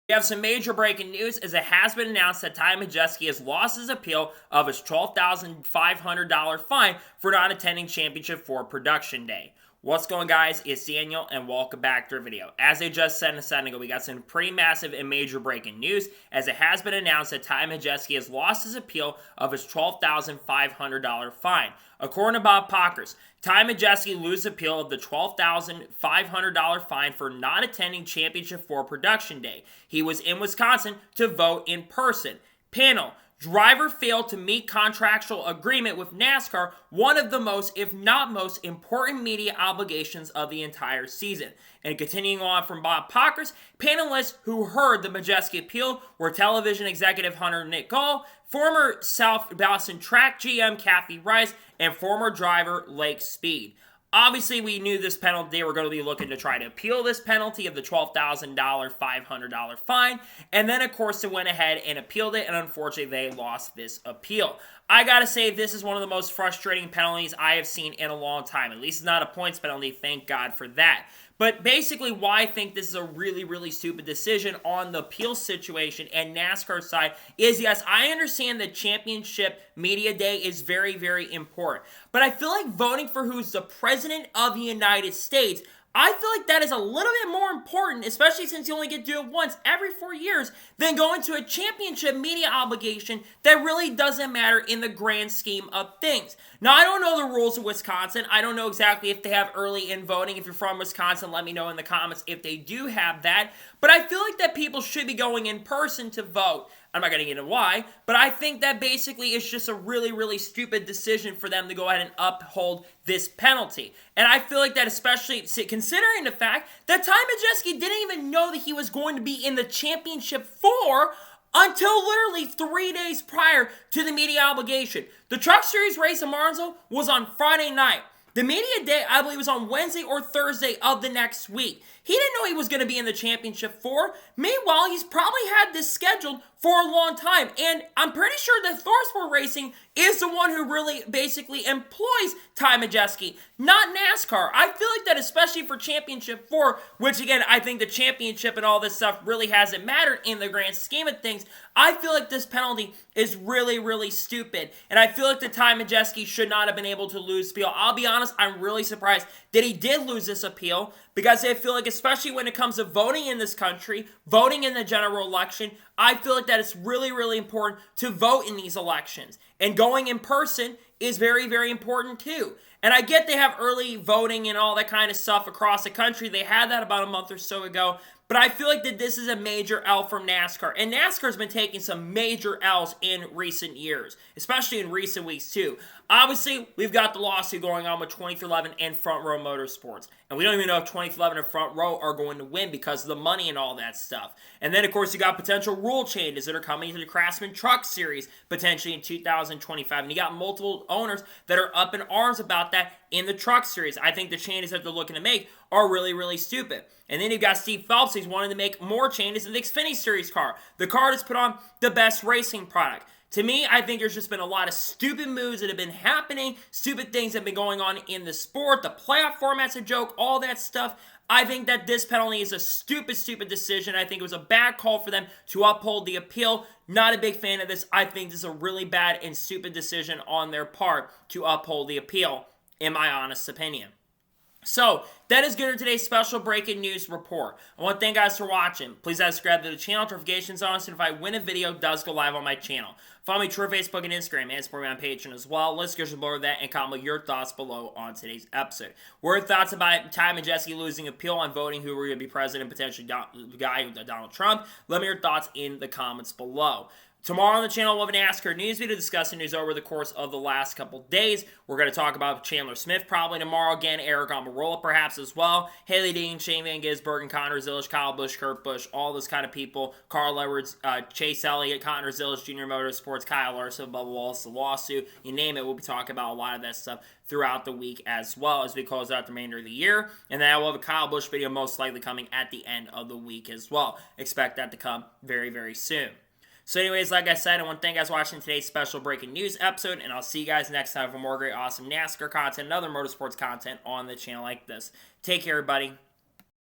We have some major breaking news as it has been announced that Ty Majeski has lost his appeal of his $12,500 fine for not attending Championship 4 Production Day. What's going on, guys? It's Daniel and welcome back to our video. As I just said a second ago, we got some pretty massive and major breaking news as it has been announced that Ty Majeski has lost his appeal of his $12,500 fine. According to Bob Pockers, Ty Majeski loses appeal of the $12,500 fine for not attending Championship 4 Production Day. He was in Wisconsin to vote in person. Panel: driver failed to meet contractual agreement with NASCAR, one of the most, if not most, important media obligations of the entire season. And continuing on from Bob Pockers, panelists who heard the Majeski appeal were television executive Hunter Nick Gall, former South Boston track GM Kathy Rice, and former driver Lake Speed. Obviously, we knew this penalty, they were going to be looking to try to appeal this penalty of the $12,500 fine, and then, of course, they went ahead and appealed it, and unfortunately, they lost this appeal. I gotta say, this is one of the most frustrating penalties I have seen in a long time. At least it's not a points penalty, thank God for that. But basically, why I think this is a really stupid decision on the appeal situation and NASCAR side is, yes, I understand that Championship Media Day is very important. But I feel like voting for who's the President of the United States, I feel like that is a little bit more important, especially since you only get to do it once every 4 years, than going to a championship media obligation that really doesn't matter in the grand scheme of things. Now, I don't know the rules of Wisconsin. I don't know exactly if they have early in voting. If you're from Wisconsin, let me know in the comments if they do have that. But I feel like that people should be going in person to vote. I'm not going to get into why, but I think that basically it's just a really stupid decision for them to go ahead and uphold this penalty. And I feel like that, especially considering the fact that Ty Majeski didn't even know that he was going to be in the Championship 4 until literally 3 days prior to the media obligation. The Truck Series race in Martinsville was on Friday night. The media day, I believe, was on Wednesday or Thursday of the next week. He didn't know he was going to be in the Championship 4. Meanwhile, he's probably had this scheduled for a long time. And I'm pretty sure that ThorSport Racing is the one who really basically employs Ty Majeski, not NASCAR. I feel like that, especially for Championship 4, which again, I think the championship and all this stuff really hasn't mattered in the grand scheme of things. I feel like this penalty is really stupid. And I feel like the Ty Majeski should not have been able to lose appeal. I'll be honest, I'm really surprised that he did lose this appeal, because I feel like, especially when it comes to voting in this country, voting in the general election, I feel like that it's really important to vote in these elections. And going in person is very important too. And I get they have early voting and all that kind of stuff across the country. They had that about a month or so ago. But I feel like that this is a major L from NASCAR. And NASCAR's been taking some major L's in recent years, especially in recent weeks too. Obviously, we've got the lawsuit going on with 2311 and Front Row Motorsports. And we don't even know if 2311 and Front Row are going to win because of the money and all that stuff. And then, of course, you got potential rule changes that are coming to the Craftsman Truck Series potentially in 2025. And you got multiple owners that are up in arms about that in the Truck Series. I think the changes that they're looking to make are really stupid. And then you've got Steve Phelps, who's wanting to make more changes in the Xfinity Series car. The car that's put on the best racing product. To me, I think there's just been a lot of stupid moves that have been happening, stupid things that have been going on in the sport, the playoff format's a joke, all that stuff. I think that this penalty is a stupid decision. I think it was a bad call for them to uphold the appeal. Not a big fan of this. I think this is a really bad and stupid decision on their part to uphold the appeal, in my honest opinion. So, that is good for today's special breaking news report. I want to thank you guys for watching. Please subscribe to the channel, notifications on, so if I win a video, it does go live on my channel. Follow me on Facebook and Instagram, and support me on Patreon as well. Let's go below that and comment your thoughts below on today's episode. What are your thoughts about Ty Majeski losing appeal on voting who we're going to be president, potentially the guy, Donald Trump? Let me know your thoughts in the comments below. Tomorrow on the channel, we'll have an NASCAR news video discussing news over the course of the last couple days. We're going to talk about Chandler Smith probably tomorrow. Again, Eric Almirola perhaps as well. Haley Dean, Shane Van Gisbergen, and Connor Zilisch, Kyle Busch, Kurt Busch, all those kind of people. Carl Edwards, Chase Elliott, Connor Zilisch, Junior Motorsports, Kyle Larson, Bubba Wallace, the lawsuit. You name it, we'll be talking about a lot of that stuff throughout the week as well as we close out the remainder of the year. And then I will have a Kyle Busch video most likely coming at the end of the week as well. Expect that to come very soon. So anyways, like I said, I want to thank you guys for watching today's special breaking news episode, and I'll see you guys next time for more great, awesome NASCAR content and other motorsports content on the channel like this. Take care, everybody.